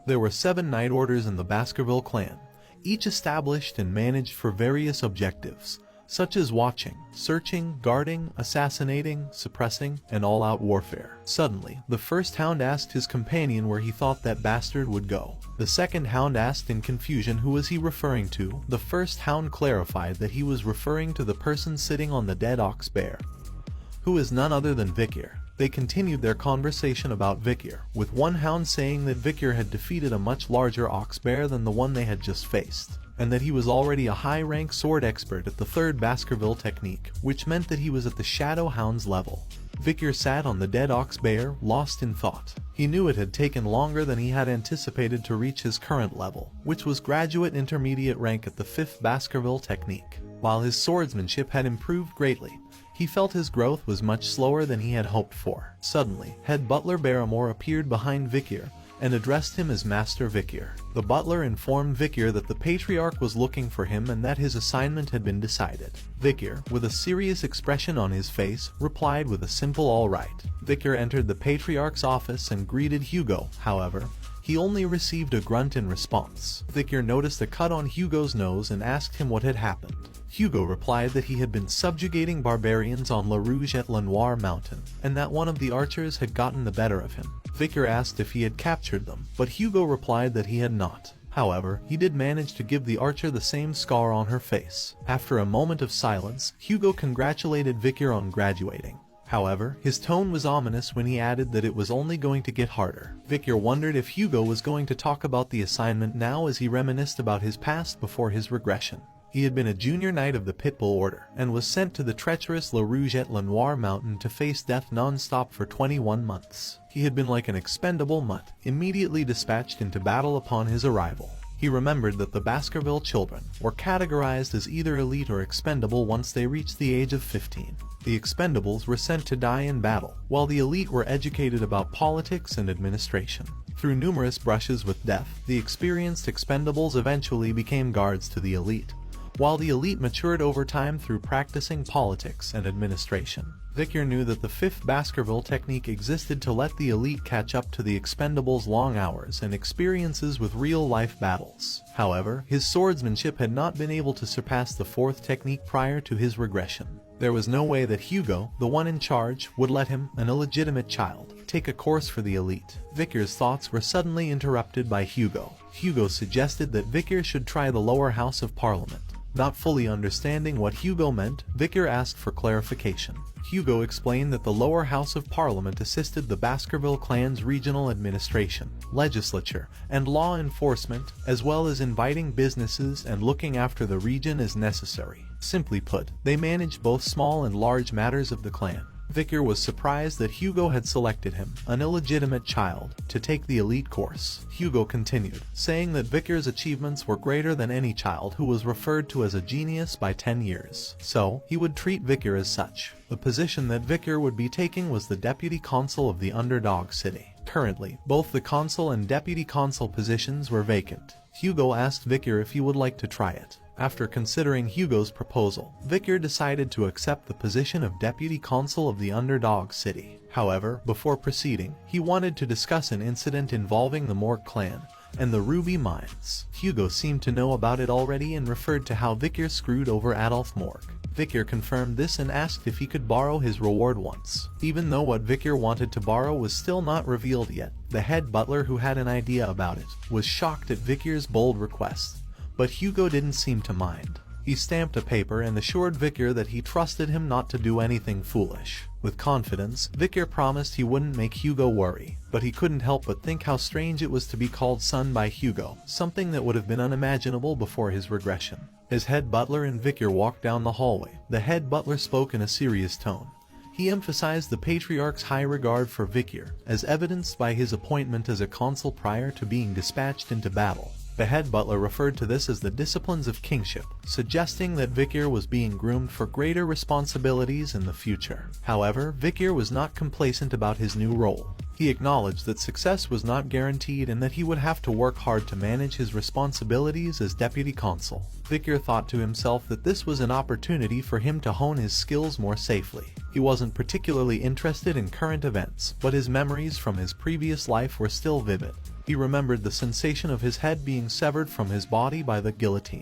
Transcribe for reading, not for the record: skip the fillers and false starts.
There were 7 night orders in the Baskerville clan, each established and managed for various objectives, such as watching, searching, guarding, assassinating, suppressing, and all-out warfare. Suddenly, the first Hound asked his companion where he thought that bastard would go. The second Hound asked in confusion who was he referring to. The first Hound clarified that he was referring to the person sitting on the dead ox bear, who is none other than Bichir. They continued their conversation about Bichir, with one Hound saying that Bichir had defeated a much larger ox bear than the one they had just faced, and that he was already a high-rank sword expert at the 3rd Baskerville technique, which meant that he was at the Shadow Hounds level. Bichir sat on the dead ox bear, lost in thought. He knew it had taken longer than he had anticipated to reach his current level, which was graduate intermediate rank at the 5th Baskerville technique. While his swordsmanship had improved greatly, he felt his growth was much slower than he had hoped for. Suddenly, head butler Barrymore appeared behind Bichir and addressed him as Master Bichir. The butler informed Bichir that the Patriarch was looking for him and that his assignment had been decided. Bichir, with a serious expression on his face, replied with a simple "all right." Bichir entered the Patriarch's office and greeted Hugo. However, he only received a grunt in response. Bichir noticed a cut on Hugo's nose and asked him what had happened. Hugo replied that he had been subjugating barbarians on La Rouge et La Noire mountain, and that one of the archers had gotten the better of him. Bichir asked if he had captured them, but Hugo replied that he had not. However, he did manage to give the archer the same scar on her face. After a moment of silence, Hugo congratulated Bichir on graduating. However, his tone was ominous when he added that it was only going to get harder. Bichir wondered if Hugo was going to talk about the assignment now as he reminisced about his past before his regression. He had been a junior knight of the Pitbull Order, and was sent to the treacherous La Rouge et La Noire mountain to face death non-stop for 21 months. He had been like an expendable mutt, immediately dispatched into battle upon his arrival. He remembered that the Baskerville children were categorized as either elite or expendable once they reached the age of 15. The expendables were sent to die in battle, while the elite were educated about politics and administration. Through numerous brushes with death, the experienced expendables eventually became guards to the elite, while the elite matured over time through practicing politics and administration. Bichir knew that the 5th Baskerville technique existed to let the elite catch up to the expendables' long hours and experiences with real-life battles. However, his swordsmanship had not been able to surpass the 4th technique prior to his regression. There was no way that Hugo, the one in charge, would let him, an illegitimate child, take a course for the elite. Bichir's thoughts were suddenly interrupted by Hugo. Hugo suggested that Bichir should try the lower house of Parliament. Not fully understanding what Hugo meant, Bichir asked for clarification. Hugo explained that the lower house of Parliament assisted the Baskerville clan's regional administration, legislature, and law enforcement, as well as inviting businesses and looking after the region as necessary. Simply put, they managed both small and large matters of the clan. Bichir was surprised that Hugo had selected him, an illegitimate child, to take the elite course. Hugo continued, saying that Bichir's achievements were greater than any child who was referred to as a genius by 10 years. So, he would treat Bichir as such. The position that Bichir would be taking was the deputy consul of the underdog city. Currently, both the consul and deputy consul positions were vacant. Hugo asked Bichir if he would like to try it. After considering Hugo's proposal, Bichir decided to accept the position of deputy consul of the underdog city. However, before proceeding, he wanted to discuss an incident involving the Morg clan and the ruby mines. Hugo seemed to know about it already and referred to how Bichir screwed over Adolf Morg. Bichir confirmed this and asked if he could borrow his reward once. Even though what Bichir wanted to borrow was still not revealed yet, the head butler, who had an idea about it, was shocked at Bichir's bold request. But Hugo didn't seem to mind. He stamped a paper and assured Bichir that he trusted him not to do anything foolish. With confidence, Bichir promised he wouldn't make Hugo worry, but he couldn't help but think how strange it was to be called son by Hugo, something that would have been unimaginable before his regression. As head butler and Bichir walked down the hallway, the head butler spoke in a serious tone. He emphasized the Patriarch's high regard for Bichir, as evidenced by his appointment as a consul prior to being dispatched into battle. The head butler referred to this as the disciplines of kingship, suggesting that Bichir was being groomed for greater responsibilities in the future. However, Bichir was not complacent about his new role. He acknowledged that success was not guaranteed and that he would have to work hard to manage his responsibilities as deputy consul. Bichir thought to himself that this was an opportunity for him to hone his skills more safely. He wasn't particularly interested in current events, but his memories from his previous life were still vivid. He remembered the sensation of his head being severed from his body by the guillotine.